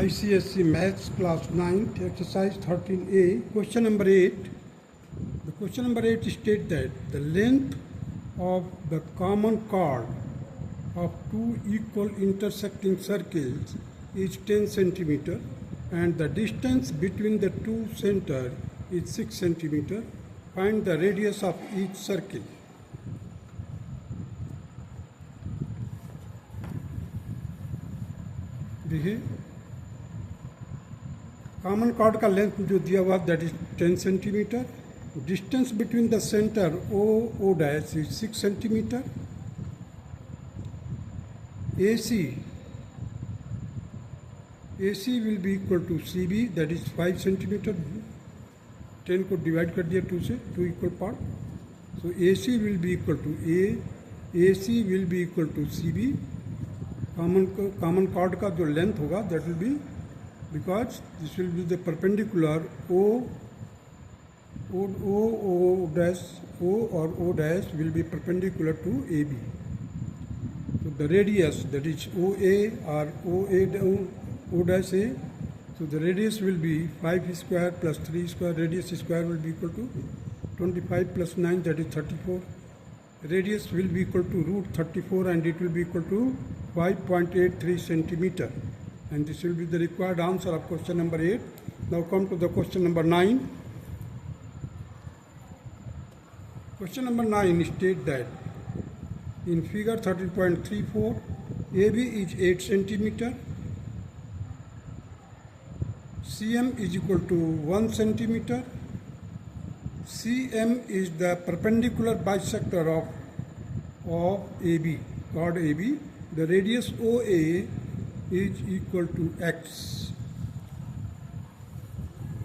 ICSE Maths Class 9, Exercise 13A, Question number 8. The question number 8 states that the length of the common chord of two equal intersecting circles is 10 centimeter and the distance between the two centers is 6 centimeter. Find the radius of each circle. देखिए common chord का length जो दिया हुआ that is 10 centimetre. Distance between the centre O dash is 6 centimetre. AC will be equal to CB that is 5 centimetre. 10 को divide कर दिया 2 से, 2 equal part. So AC will be equal to AC will be equal to CB. Common chord का जो length होगा that will be, because this will be the perpendicular O और O dash will be perpendicular to AB. So the radius, that is OA or O dash A, so the radius will be 5 square plus 3 square, radius square will be equal to 25 plus 9, that is 34. Radius will be equal to root 34 and it will be equal to 5.83 centimeter. And this will be the required answer of question number 8. Now come to the question number 9. Question number 9 states that in figure 13.34, AB is 8 centimeter, CM is equal to 1 centimeter, CM is the perpendicular bisector of AB, chord AB. The radius OA is equal to X.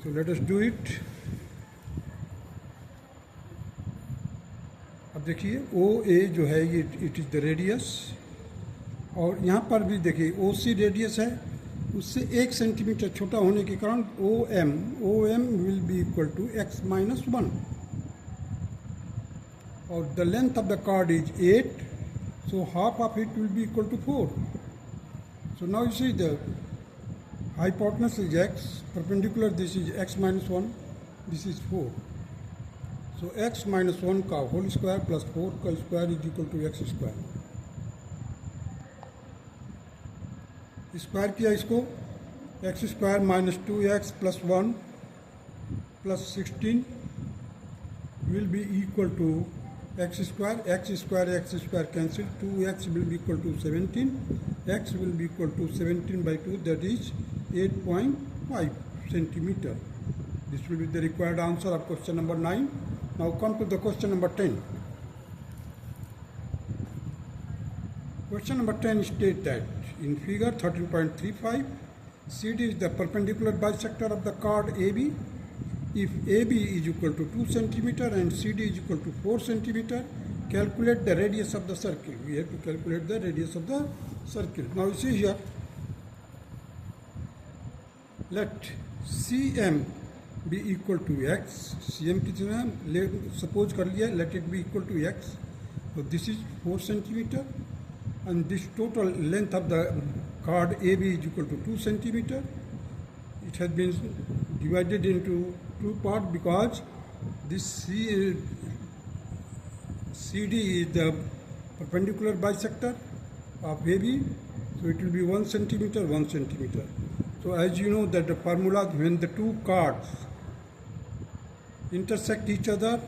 So let us do it. अब देखिए OA जो है ये it is the radius, और यहाँ पर भी देखिए OC रेडियस है, उससे 1 सेंटीमीटर छोटा होने के कारण OM will be equal to X minus 1. और the length of the chord is 8, so half of it will be equal to 4. So now you see the hypotenuse is X, perpendicular this is X minus 1, this is 4. So X minus 1 का whole square plus 4 का square is equal to X square. Square किया इसको, X square minus 2x plus 1 plus 16 will be equal to X square cancel, 2x will be equal to 17, x will be equal to 17 by 2 that is 8.5 centimeter. This will be the required answer of question number 9. Now come to the question number 10. Question number 10 states that in figure 13.35, CD is the perpendicular bisector of the chord AB. If AB is equal to 2 centimeter and CD is equal to 4 centimeter, calculate the radius of the circle. We have to calculate the radius of the circle. Now you see here, let CM be equal to X. CM कितना है, suppose कर लिया, let it be equal to X. So this is 4 centimeter. And this total length of the chord AB is equal to 2 centimeter. It has been divided into two parts because this CD is the perpendicular bisector of AB, so it will be 1 centimeter, 1 centimeter. So as you know that the formula, when the two chords intersect each other,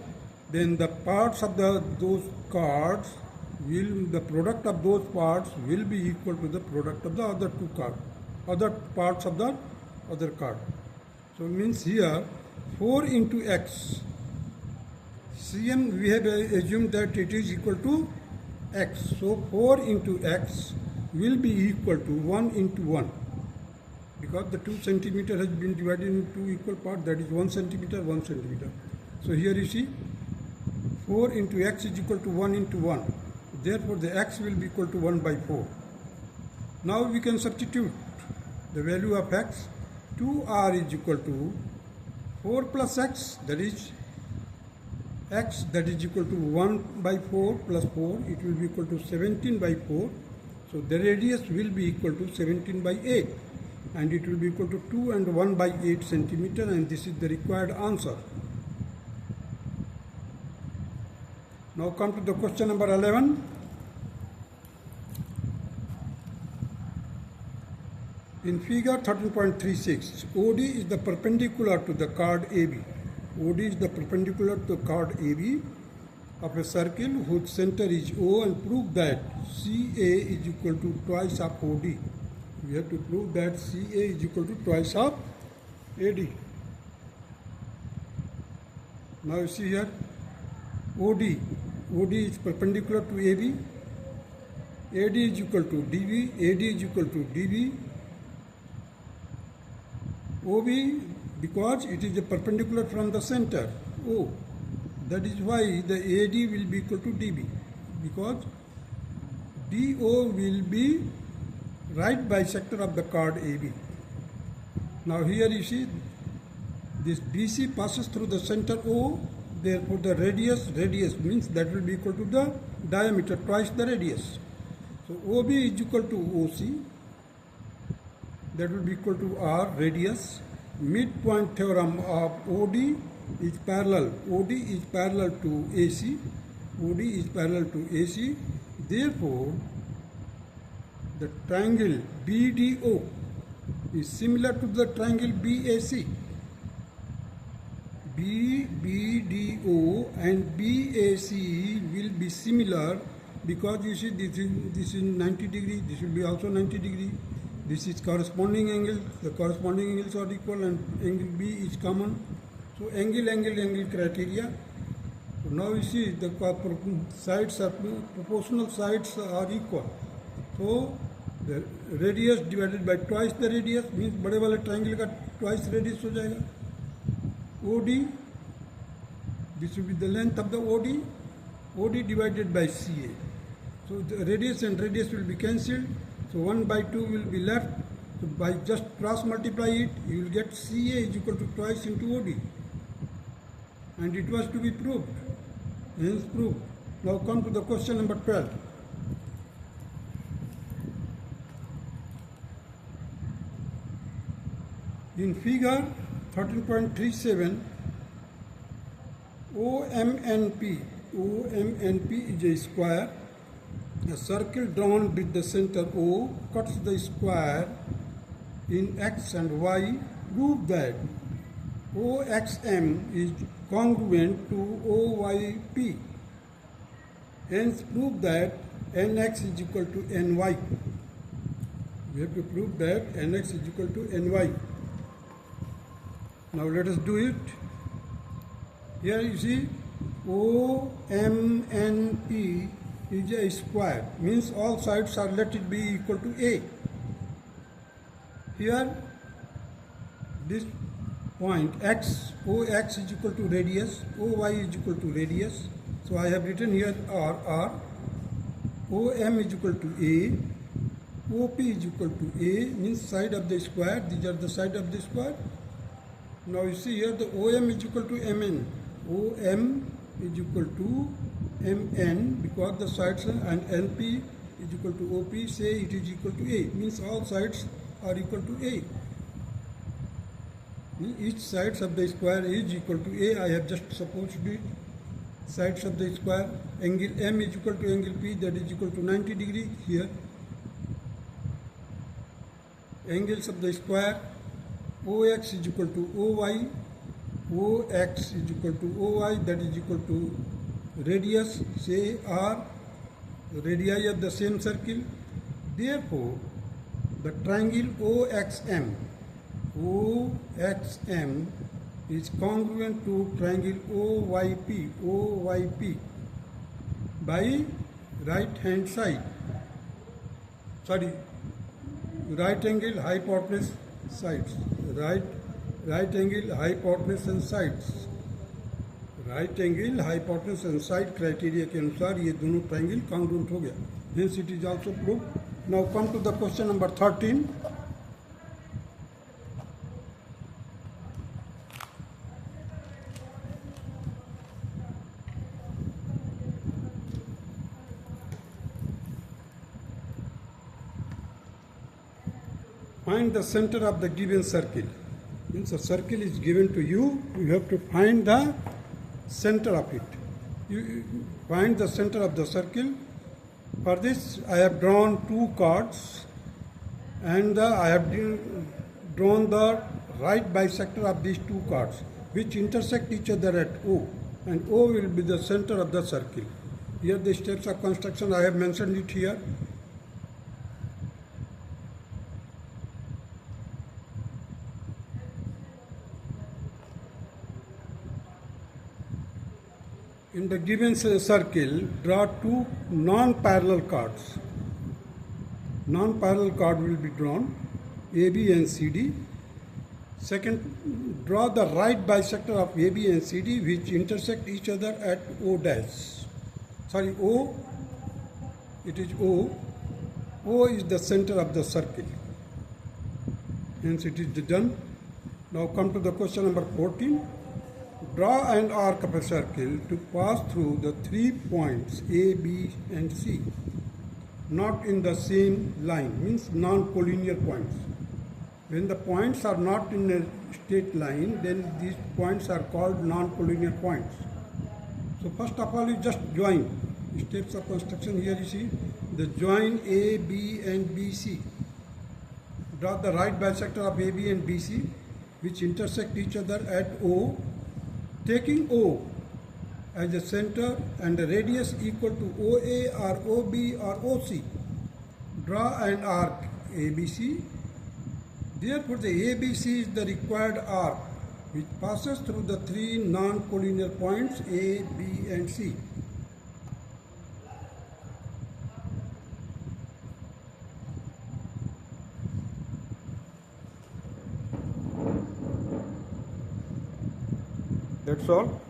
then the parts of those chords the product of those parts will be equal to the product of the other parts of the other chord. So it means here 4 into X. CM we have assumed that it is equal to X. So 4 into X will be equal to 1 into 1. Because the 2 centimeter has been divided into 2 equal parts, that is 1 centimeter, 1 centimeter. So here you see 4 into X is equal to 1 into 1. Therefore, the X will be equal to 1 by 4. Now we can substitute the value of X. 2R is equal to 4 plus X, that is X, that is equal to 1 by 4 plus 4. It will be equal to 17 by 4. So the radius will be equal to 17 by 8. and it will be equal to 2 and 1 by 8 centimeter, and this is the required answer. Now come to the question number 11. In figure 13.36, OD is the perpendicular to the chord AB. OD is the perpendicular to the chord AB of a circle whose center is O, and prove that CA is equal to twice of OD. We have to prove that CA is equal to twice of AD. Now you see here, OD is perpendicular to AB, AD is equal to DB, AD is equal to DB, OB, because it is a perpendicular from the center O. That is why the AD will be equal to DB, because DO will be right bisector of the chord AB. Now here you see this BC passes through the center O, therefore the radius means that will be equal to the diameter twice the radius. So OB is equal to OC, that will be equal to R, radius. Midpoint theorem of OD is parallel to AC. OD is parallel to AC. Therefore, the triangle BDO is similar to the triangle BAC. BDO and BAC will be similar because you see this is 90 degree, this will be also 90 degree. This is corresponding angle, the corresponding angles are equal, and angle B is common. So angle criteria. So now you see the sides are proportional sides are equal. So the radius divided by twice the radius means बड़े वाले triangle का twice radius हो जाएगा. OD, this will be the length of the OD divided by CA. So the radius and radius will be cancelled. So 1 by 2 will be left. So by just cross multiply it, you will get CA is equal to twice into OD. And it was to be proved. Hence proved. Now come to the question number 12. In figure 13.37, OMNP is a square. A circle drawn with the center O cuts the square in X and Y. Prove that OXM is congruent to OYP. Hence prove that NX is equal to NY. We have to prove that NX is equal to NY. Now let us do it. Here you see OMNP is a square, means all sides are let it be equal to A. Here this point X, OX is equal to radius, OY is equal to radius. So I have written here R. OM is equal to A, OP is equal to A, means side of the square. These are the side of the square. Now you see here the OM is equal to MN. OM is equal to MN because the sides are, and NP is equal to OP, say it is equal to A, means all sides are equal to A. Each sides of the square is equal to A. I have just supposed it. Sides of the square, angle M is equal to angle P, that is equal to 90 degree here. Angles of the square, OX is equal to OY, OX is equal to OY, that is equal to radius, say R, the radii of the same circle. Therefore, the triangle OXM is congruent to triangle OYP by right hand side. Right angle, hypotenuse, sides. Right angle, hypotenuse and sides. Right angle, hypotenuse and side criteria के अनुसार ये दोनों triangle congruent हो गया. Hence it is also proved. Now come to the question number 13. find the center of the given circle. Means a circle is given to you, you have to find the center of it. You find the center of the circle. For this, I have drawn two cards, and I have drawn the right bisector of these two cards, which intersect each other at O, and O will be the center of the circle. Here the steps of construction, I have mentioned it here. In the given circle, draw two non-parallel cards. Non-parallel card will be drawn, AB and CD. Second, draw the right bisector of AB and CD which intersect each other at O dash. Sorry, O, it is O. O is the center of the circle. Hence it is done. Now come to the question number 14. Draw an arc of a circle to pass through the 3 points A, B and C, not in the same line, means non-collinear points. When the points are not in a straight line, then these points are called non-collinear points. So first of all, you just join. Steps of construction here you see, the join A, B and BC. Draw the right bisector of AB and BC which intersect each other at O, taking O as the center and the radius equal to OA or OB or OC. Draw an arc ABC. Therefore, the ABC is the required arc which passes through the three non-collinear points A, B and C. That's all.